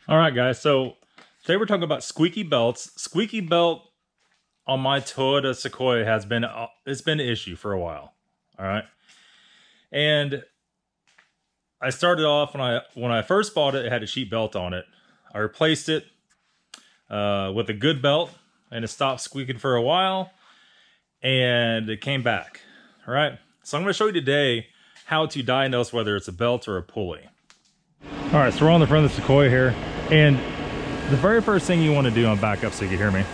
All right, guys. So today we're talking about squeaky belts. Squeaky belt on my Toyota Sequoia has been it's been an issue for a while. All right, and I started off when I first bought it. It had a cheap belt on it. I replaced it with a good belt, and it stopped squeaking for a while, and it came back. All right, so I'm going to show you today how to diagnose whether it's a belt or a pulley. All right, so we're on the front of the Sequoia here, and the very first thing you want to do, on back up so you can hear me,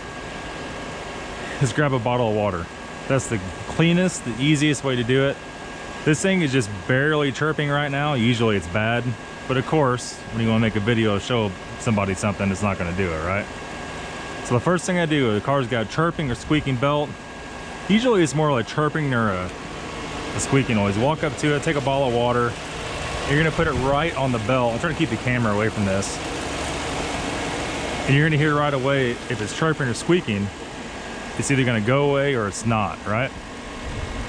is grab a bottle of water. That's the cleanest, the easiest way to do it. This thing is just barely chirping right now. Usually it's bad, but of course, when you want to make a video show somebody something, it's not going to do it, right? So the first thing I do, the car's got a chirping or squeaking belt. Usually it's more like chirping or a squeaking noise. Walk up to it, take a bottle of water. You're going to put it right on the belt. I'm trying to keep the camera away from this. And you're going to hear right away if it's chirping or squeaking. It's either going to go away or it's not, right?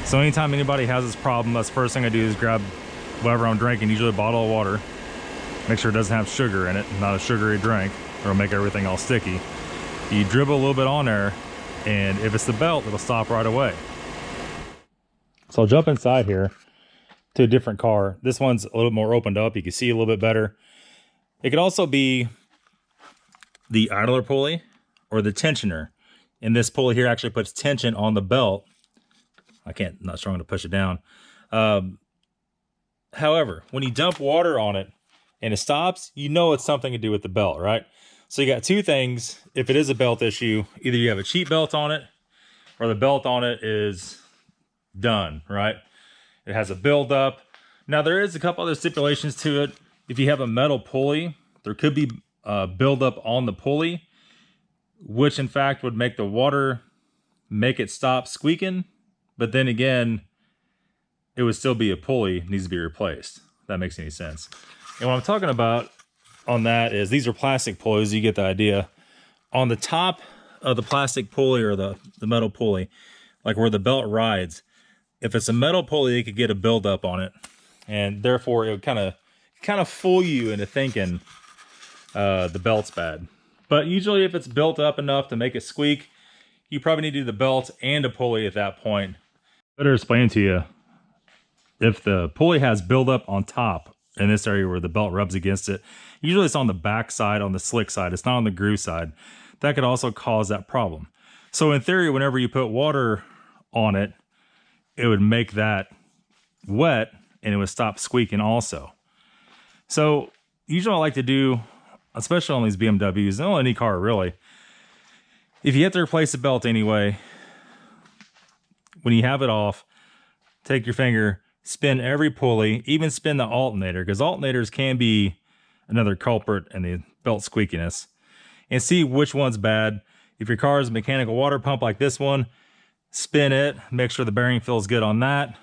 So anytime anybody has this problem, that's the first thing I do is grab whatever I'm drinking, usually a bottle of water. Make sure it doesn't have sugar in it, not a sugary drink, or it'll make everything all sticky. You dribble a little bit on there, and if it's the belt, it'll stop right away. So I'll jump inside here to a different car. This one's a little more opened up. You can see a little bit better. It could also be the idler pulley or the tensioner. And this pulley here actually puts tension on the belt. Not strong enough to push it down. However, when you dump water on it and it stops, you know it's something to do with the belt, right? So you got two things. If it is a belt issue, either you have a cheap belt on it or the belt on it is done, right? It has a buildup. Now there is a couple other stipulations to it. If you have a metal pulley, there could be buildup on the pulley, which in fact would make the water make it stop squeaking. But then again, it would still be a pulley, needs to be replaced. If that makes any sense. And what I'm talking about on that is these are plastic pulleys. You get the idea. On the top of the plastic pulley or the metal pulley, like where the belt rides, if it's a metal pulley, it could get a buildup on it, and therefore it would kind of fool you into thinking the belt's bad. But usually, if it's built up enough to make it squeak, you probably need to do the belt and a pulley at that point. Better explain to you, if the pulley has buildup on top in this area where the belt rubs against it, usually it's on the back side, on the slick side. It's not on the groove side. That could also cause that problem. So in theory, whenever you put water on it, it would make that wet and it would stop squeaking also. So usually I like to do, especially on these BMWs, and on any car really, if you have to replace the belt anyway, when you have it off, take your finger, spin every pulley, even spin the alternator, because alternators can be another culprit in the belt squeakiness, and see which one's bad. If your car is a mechanical water pump like this one, spin it, make sure the bearing feels good on that.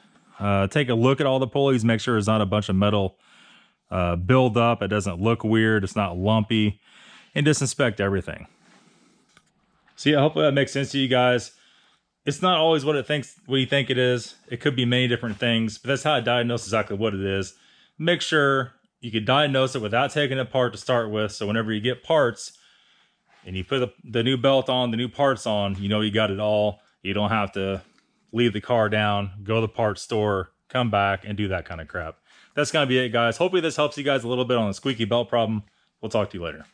Take a look at all the pulleys, make sure there's not a bunch of metal build up, it doesn't look weird, it's not lumpy, and disinspect everything. So yeah, hopefully that makes sense to you guys. It's not always what you think it is. It could be many different things, but that's how I diagnose exactly what it is. Make sure you can diagnose it without taking it apart to start with, so whenever you get parts and you put the new belt on, the new parts on, you know you got it all. You don't have to leave the car down, go to the parts store, come back, and do that kind of crap. That's going to be it, guys. Hopefully this helps you guys a little bit on the squeaky belt problem. We'll talk to you later.